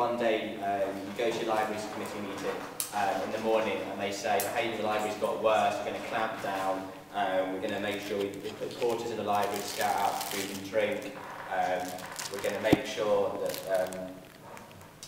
one day you go to your library's committee meeting in the morning and they say, behaviour in the library's got worse, we're going to clamp down, we're going to make sure we put porters in the library to scout out food and drink, we're going to make sure that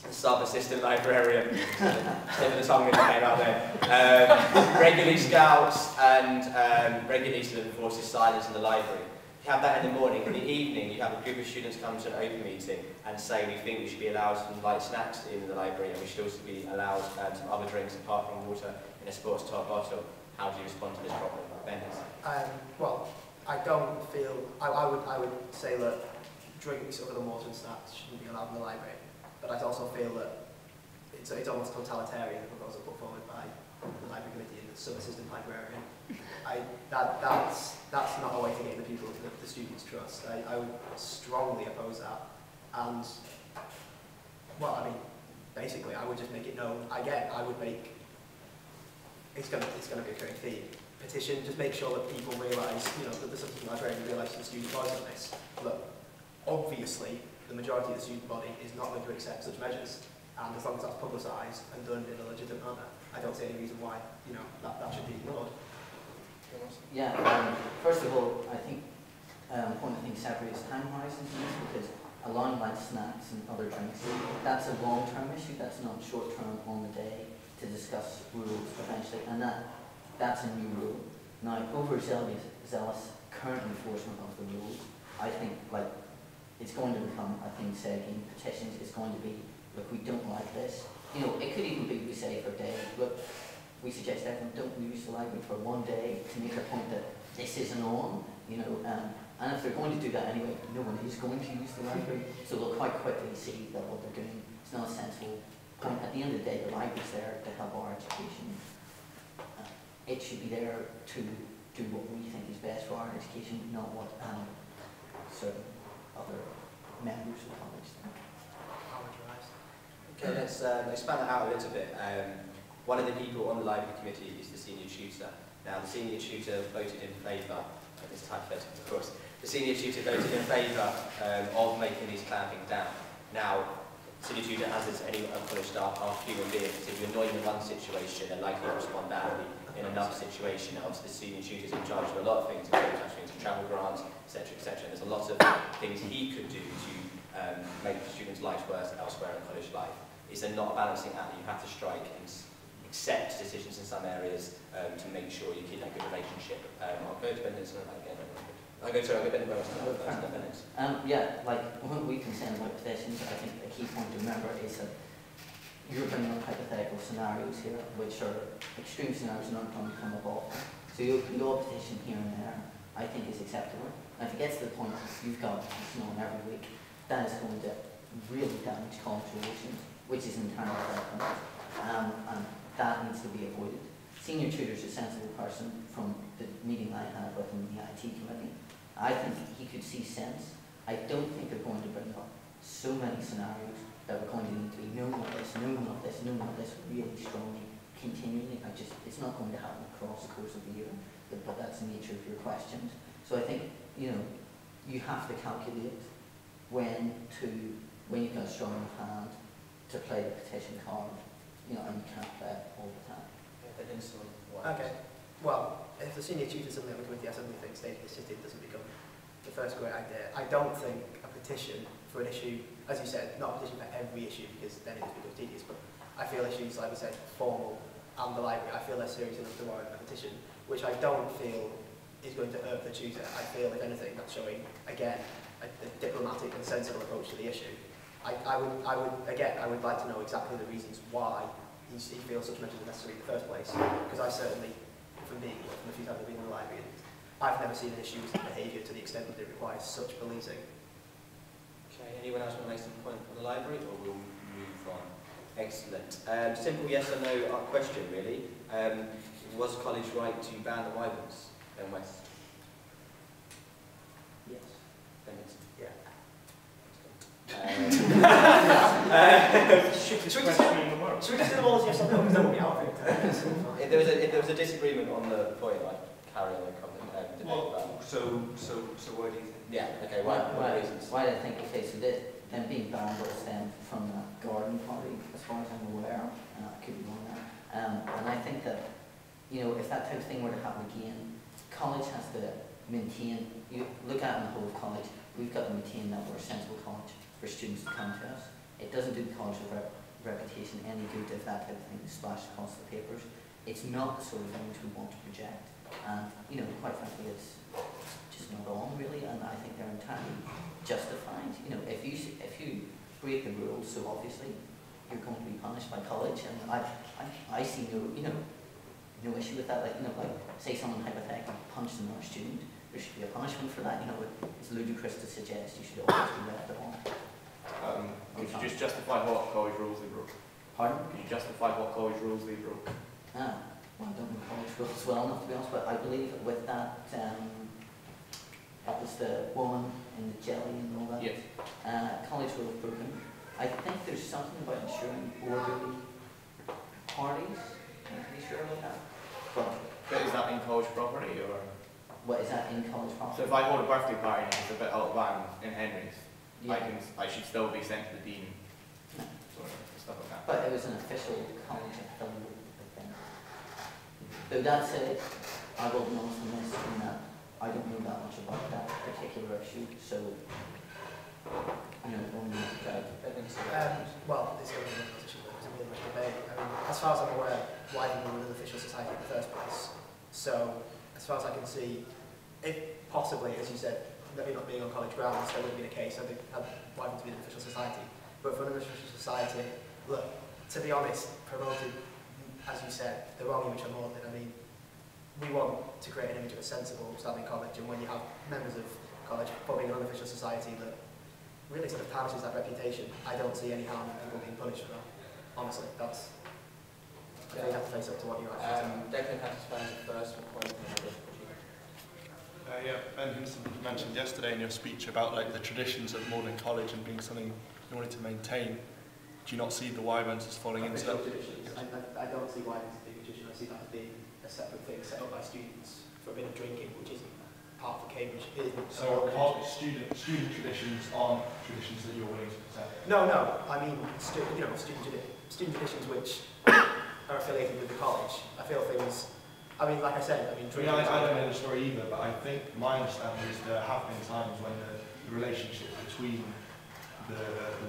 the sub-assistant librarian, the tongue in the name out there, regularly scouts and regularly sort of enforces silence in the library. You have that in the morning. In the evening, you have a group of students come to an open meeting and say we think we should be allowed some light snacks in the library and we should also be allowed some other drinks and sparkling water in a sports top bottle. How do you respond to this problem? Bendis? Well, I don't feel... I would say that drinks other than water and snacks shouldn't be allowed in the library. But I also feel that it's almost totalitarian, the proposal put forward by the library committee and the sub-assistant librarian. That's not a way to gain the people, the students' trust. I would strongly oppose that. And, well, I mean, basically, I would just make it known. Again, I would make, it's going to be a recurring theme. Petition, just make sure that people realise, you know, that the sub-assistant librarian realises the student voice on this. Look, obviously, the majority of the student body is not going to accept such measures. And as long as that's publicised and done in a legitimate manner, I don't see any reason why, you know, that should be ignored. Yeah, first of all, I think one of the things separates time horizons in this, because allowing light snacks and other drinks, that's a long-term issue, that's not short-term on the day to discuss rules eventually, and that's a new rule. Now, overzealous current enforcement of the rules, I think, like, it's going to become, I think, say, in petitions, it's going to be, look, we don't like this. You know, it could even be, we say, for a day, look, we suggest everyone don't use the library for one day to make the point that this isn't on, you know, and if they're going to do that anyway, no one is going to use the library, so they'll quite quickly see that what they're doing is not a sensible point. At the end of the day, the library's there to help our education. It should be there to do what we think is best for our education, not what certain other members of the college think. Okay, let's expand that out a little bit. One of the people on the library committee is the senior tutor. Now, the senior tutor voted in favour, this is hypothetical of course, the senior tutor voted in favour of making these clamping down. Now, senior tutor, as is any college staff, are human beings. If you're annoyed in one situation, they're likely to respond badly in another situation. Obviously, the senior tutor is in charge of a lot of things, including touching travel grants, etc., etc. There's a lot of things he could do to make students' lives worse elsewhere in college life. Is there not a balancing act that you have to strike and accept decisions in some areas to make sure you keep that good relationship? I'll go to Bendis and again. I'll go to Bendis. Yeah, like when we concern about petitions, I think a key point to remember is that you're bringing up hypothetical scenarios here, which are extreme scenarios and aren't going to come up often. So your petition here and there, I think, is acceptable. And if it gets to the point that you've got snowing every week, that is going to really damage college relations, which is internal development. And that needs to be avoided. Senior tutor's a sensible person from the meeting I had with him in the IT committee. I think he could see sense. I don't think they're going to bring up so many scenarios that we're going to need to be known of this, known of this, known of this really strongly, continually. It's not going to happen across the course of the year, but that's the nature of your questions. So I think, you know, you have to calculate when you've got a strong enough hand to play the petition card. You know, and you can't play it all the time. Okay. Well, if the senior tutor suddenly on the committee, I suddenly think staying in the city doesn't become the first great idea. I don't think a petition for an issue, as you said, not a petition for every issue because then it becomes tedious, but I feel issues, like we said, formal and the library, I feel they're serious enough to warrant a petition, which I don't feel is going to irk the tutor. I feel, if anything, that's showing, again, a diplomatic and sensible approach to the issue. I would like to know exactly the reasons why he feels such measures are necessary in the first place, because I certainly, from the few times I've been in the library, I've never seen an issue with behaviour to the extent that it requires such policing. Okay, anyone else want to make some point on the library, or we'll move on? Excellent. Simple yes or no question, really. Was college right to ban the Wyverns in West? Yes. Yeah. Should we just do them all as yes or no? Because that would be out of it. If there was a disagreement on the point, I'd carry on the debate about it. So why do you think? Yeah, okay, what reasons? Why do I think, okay, so them being banned will stem from that garden as far as I'm aware, and I could be wrong there. And I think that, you know, if that type of thing were to happen again, college has to maintain, you look at it in the whole of college, we've got to maintain that we're a sensible college for students to come to us. It doesn't do the college reputation any good if that type of thing is splashed across the papers. It's not the sort of things we want to project. And, you know, quite frankly, it's just not on really, and I think they're entirely justified. You know, if you break the rules so obviously, you're going to be punished by college, and I see no issue with that. Like, you know, like say someone hypothetically punched another student, there should be a punishment for that. You know, it's ludicrous to suggest you should always be left alone. Could you just justify what college rules they broke? Pardon? Could you justify what college rules they broke? Well, I don't know college rules well enough to be honest, but I believe with that, that was the woman in the jelly and all that. Yes. College rules broken. I think there's something about ensuring orderly parties. I'm pretty sure about that. But is that in college property, or? What is that in college property? So if I hold a birthday party and it's a bit out of line in Henry's, Yeah. I should still be sent to the dean. No. Sort of stuff like that. But it was an official college affiliate, I think. Though that said, I will be honest on this in that I don't know that much about that particular issue, so you know, only well, this is a really much debate. I mean, as far as I'm aware, Wyverns were an official society in the first place. So, as far as I can see, if possibly, as you said, maybe not being on college grounds, that would be the case. I think Wyverns to be an official society. But for an official society, look, to be honest, promoted, as you said, the wrong image of Magdalene. I mean, we want to create an image of a sensible standing college, and when you have members of college forming an unofficial society that really sort of tarnishes that reputation, I don't see any harm in people being punished for that. Honestly, that's. I think you have to face up to what you're actually Declan had to find the first point. Yeah, Ben Hinson, you mentioned yesterday in your speech about like the traditions of Magdalene College and being something you wanted to maintain. Do you not see the Wyverns as falling into that? traditions. I don't see Wyverns as being a tradition. I see that as being a separate thing set up by students for a bit of drinking, which isn't part of Cambridge. So student traditions aren't traditions that you're willing to protect? No. I mean, student traditions which are affiliated with the college. I feel things. I mean, like I said, I don't know the story either, but I think my understanding is there have been times when the relationship between the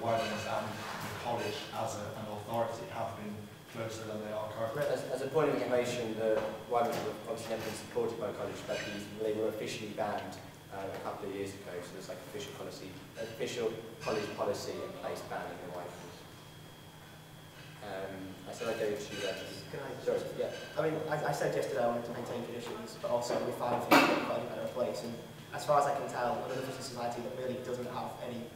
Wyverns and the college as an authority have been closer than they are currently. As a point of information, the Wyverns were obviously never been supported by college, but they were officially banned a couple of years ago, so there's like official college policy in place banning the Wyverns. I said I'd go to sorry, yeah. I mean, I said yesterday I wanted to maintain traditions, but also refine things to put in a better place. And as far as I can tell, an official society that really doesn't have any,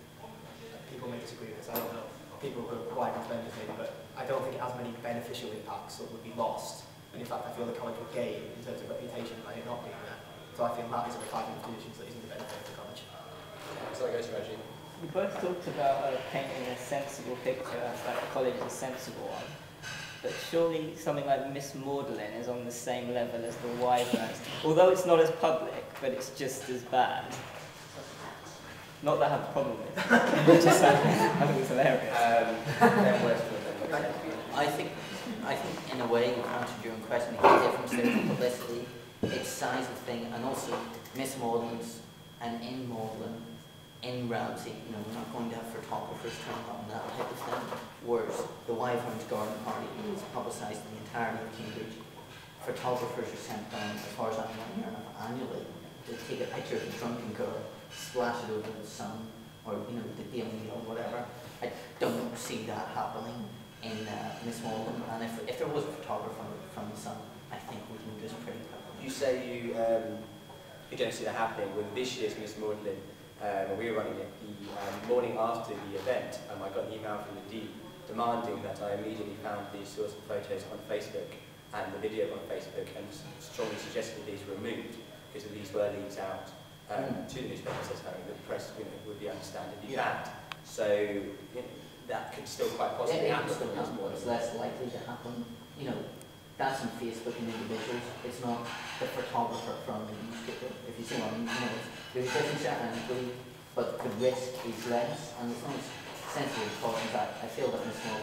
people may disagree with this, I don't know, people who are quite offended maybe, but I don't think it has many beneficial impacts that would be lost. And in fact, I feel the college would gain in terms of reputation by it not being there. So I feel that is a refinement of traditions that isn't the benefit of the college. So I go to Reggie. We both talked about painting a sensible picture, as like the college is a sensible one. But surely something like Miss Magdalene is on the same level as the Wyverns, although it's not as public, but it's just as bad. Not that I have a problem with it, just I think it's hilarious. I think in a way you've answered your own question. The difference there is publicity, its size of thing, and also Miss Magdalene's and in Magdalene, in Ramsey, you know, we're not going to have photographers turn up and that type of thing. Whereas the Wyverns garden party is publicised in the entirety of Cambridge. Photographers are sent down, as far as I'm aware, annually to take a picture of a drunken girl, splash it over the sun, or you know, the Daily Mail, whatever. I don't see that happening in Miss Magdalene. And if there was a photographer from the Sun, I think we can just pretty quickly. You say you don't see that happening. With this year's Miss Magdalene, when we were running it, the morning after the event, I got an email from the Dean demanding that I immediately found these sorts of photos on Facebook and the video on Facebook, and strongly suggested that these were removed because these were leaked out to the newspapers as having the press would be understandably banned. So that could still quite possibly happen. It's less likely to happen. You know, that's on Facebook and individuals. It's not the photographer from the newspaper. If you see what I mean, you know, there's a difference technically, but the risk is less, and it's not sensible because I feel that in a small